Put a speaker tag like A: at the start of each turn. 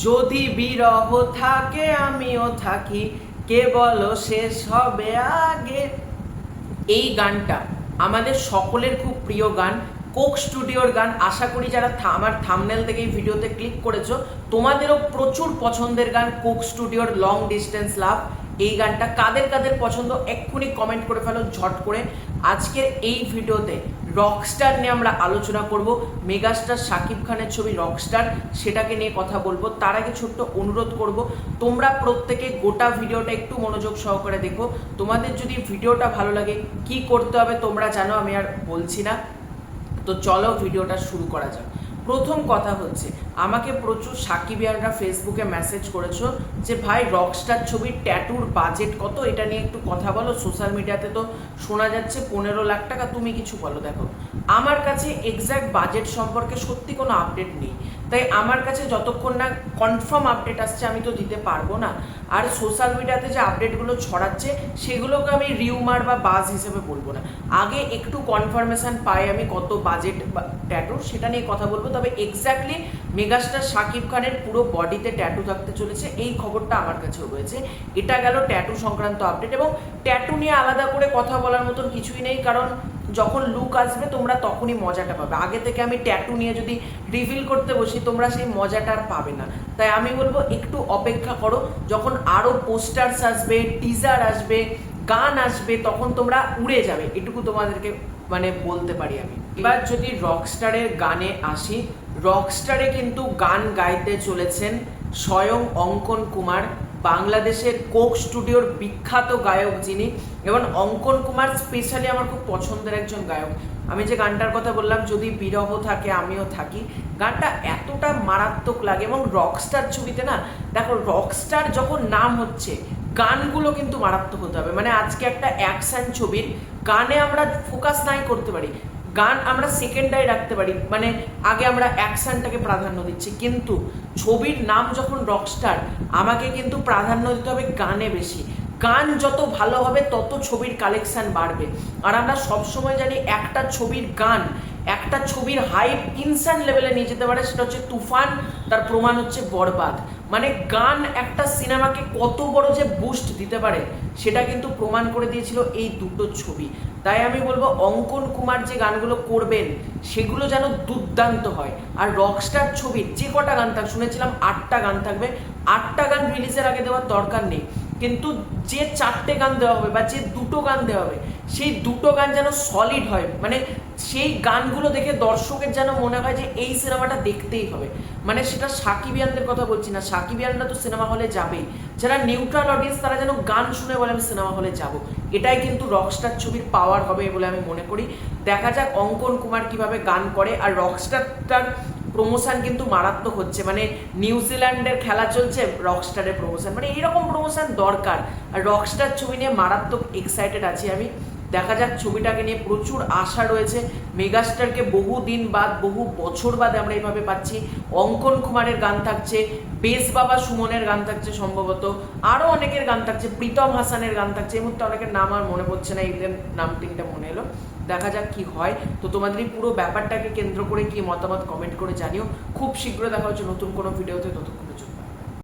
A: যদি বিরহ থাকে আমিও থাকি, কে বলো শেষ হবে আগে। এই গানটা আমাদের সকলের খুব প্রিয় গান, কোক স্টুডিওর গান। আশা করি যারা আমার থাম্বনেল থেকে এই ভিডিওতে ক্লিক করেছো তোমাদেরও প্রচুর পছন্দের গান কোক স্টুডিওর লং ডিস্টেন্স লাভ। এই গানটা কাদের কাদের পছন্দ এক্ষুনি কমেন্ট করে ফেলো ঝট করে। আজকের এই ভিডিওতে রকস্টার নিয়ে আমরা আলোচনা করব, মেগাস্টার শাকিব খানের ছবি রকস্টার, সেটাকে নিয়ে কথা বলবো। তার আগে ছোট্ট অনুরোধ করব, তোমরা প্রত্যেকে গোটা ভিডিওটা একটু মনোযোগ সহকারে দেখো। তোমাদের যদি ভিডিওটা ভালো লাগে কি করতে হবে তোমরা জানো, আমি আর বলছি না। তো চলো ভিডিওটা শুরু করা যাক। প্রথম কথা হচ্ছে, আমাকে প্রচুর সাকিবিয়ানরা ফেসবুকে মেসেজ করেছো যে ভাই রকস্টার ছবির ট্যাটুর বাজেট কত, এটা নিয়ে একটু কথা বলো। সোশ্যাল মিডিয়াতে তো শোনা যাচ্ছে 15 লাখ টাকা, তুমি কিছু বলো। দেখো, আমার কাছে এক্স্যাক্ট বাজেট সম্পর্কে সত্যি কোনো আপডেট নেই, তাই আমার কাছে যতক্ষণ না কনফার্ম আপডেট আসছে আমি তো দিতে পারবো না। আর সোশ্যাল মিডিয়াতে যে আপডেটগুলো ছড়াচ্ছে সেগুলোকে আমি রিউমার বা বাজ হিসেবে বলবো না। আগে একটু কনফার্মেশন পাই আমি কত বাজেট ট্যাটু, সেটা নিয়ে কথা বলবো। তবে এক্স্যাক্টলি মেগাস্টার শাকিব খানের পুরো বডিতে ট্যাটু থাকতে চলেছে এই খবরটা আমার কাছেও রয়েছে। এটা গেল ট্যাটু সংক্রান্ত আপডেট, এবং ট্যাটু নিয়ে আলাদা করে কথা বলার মতন কিছুই নেই, কারণ যখন লুক আসবে তোমরা তখনই মজাটা পাবে। আগে থেকে আমি ট্যাটু নিয়ে যদি রিভিল করতে বসি তোমরা সেই মজাটা আর পাবে না। তাই আমি বলবো একটু অপেক্ষা করো, যখন আরও পোস্টার্স আসবে, টিজার আসবে, গান আসবে, তখন তোমরা উড়ে যাবে, এটুকু তোমাদেরকে বলতে পারি আমি। এবার যদি রকস্টারের গানে আসি, রকস্টারে কিন্তু গান গাইতে চলেছেন স্বয়ং অঙ্কন কুমার, বাংলাদেশের কোক স্টুডিওর বিখ্যাত গায়ক যিনি। এবং অঙ্কন কুমার স্পেশালি আমার খুব পছন্দের একজন গায়ক। আমি যে গানটার কথা বললাম, যদি বিরহ থাকে আমিও থাকি, গানটা এতটা মারাত্মক লাগে। এবং রকস্টার ছবিতে না, দেখো রকস্টার যখন নাম হচ্ছে গানগুলো কিন্তু মারাত্মক হতে হবে। আজকে একটা অ্যাকশন ছবির গানে আমরা ফোকাস নাই করতে পারি, গান আমরা সেকেন্ডারি রাখতে পারি, আগে আমরা অ্যাকশনটাকে প্রাধান্য দিচ্ছি, কিন্তু ছবির নাম যখন রকস্টার আমাকে কিন্তু প্রাধান্য দিতে হবে গানে বেশি। গান যত ভালো হবে তত ছবির কালেকশন বাড়বে। আর আমরা সবসময় জানি একটা ছবির গান একটা ছবির হাইপ ইনস্ট্যান্ট লেভেলে নিয়ে যেতে পারে, সেটা হচ্ছে তুফান, তার প্রমাণ হচ্ছে বরবাদ। গান একটা সিনেমাকে কত বড় যে বুস্ট দিতে পারে সেটা কিন্তু প্রমাণ করে দিয়েছিল এই দুটো ছবি। তাই আমি বলবো অঙ্কন কুমার যে গানগুলো করবেন সেগুলো যেন দুর্দান্ত হয়। আর রকস্টার ছবির যে কটা গান থাকবে, শুনেছিলাম 8টা গান থাকবে, 8টা গান রিলিজের আগে দেওয়ার দরকার নেই, কিন্তু যে 4টে গান দেওয়া হবে বা যে 2টো গান দেওয়া হবে সেই 2টো গান যেন সলিড হয়। সেই গানগুলো দেখে দর্শকের যেন মনে হয় যে এই সিনেমাটা দেখতেই হবে। সেটা সাকিবিয়ানদের কথা বলছি না, সাকিবিয়ানরা তো সিনেমা হলে যাবেই, যারা নিউট্রাল অডিয়েন্স তারা যেন গান শুনে বলে আমি সিনেমা হলে যাব। এটাই কিন্তু রকস্টার ছবির পাওয়ার হবে বলে আমি মনে করি। দেখা যাক অঙ্কন কুমার কিভাবে গান করে। আর রকস্টারটার প্রমোশন কিন্তু মারাত্মক হচ্ছে, নিউজিল্যান্ডের খেলা চলছে, রকস্টারের প্রমোশন, এইরকম প্রমোশন দরকার। আর রকস্টার ছবি নিয়ে মারাত্মক এক্সাইটেড আছি আমি। দেখা যাক, ছবিটাকে নিয়ে প্রচুর আশা রয়েছে। মেগাস্টারকে বহু দিন বাদ, বহু বছর বাদে আমরা এইভাবে পাচ্ছি। অঙ্কন কুমারের গান থাকছে, বেশ বাবা সুমনের গান থাকছে, সম্ভবত আরও অনেকের গান থাকছে, প্রীতম হাসানের গান থাকছে। এই মুহূর্তে অনেকের নাম আর মনে পড়ছে না, এদের নাম তিনটা মনে এলো। দেখা যাক কি হয়। তো তোমাদের এই পুরো ব্যাপারটাকে কেন্দ্র করে কি মতামত কমেন্ট করে জানিও। খুব শীঘ্র দেখা হচ্ছে নতুন কোনো ভিডিওতে, ততক্ষণের জন্য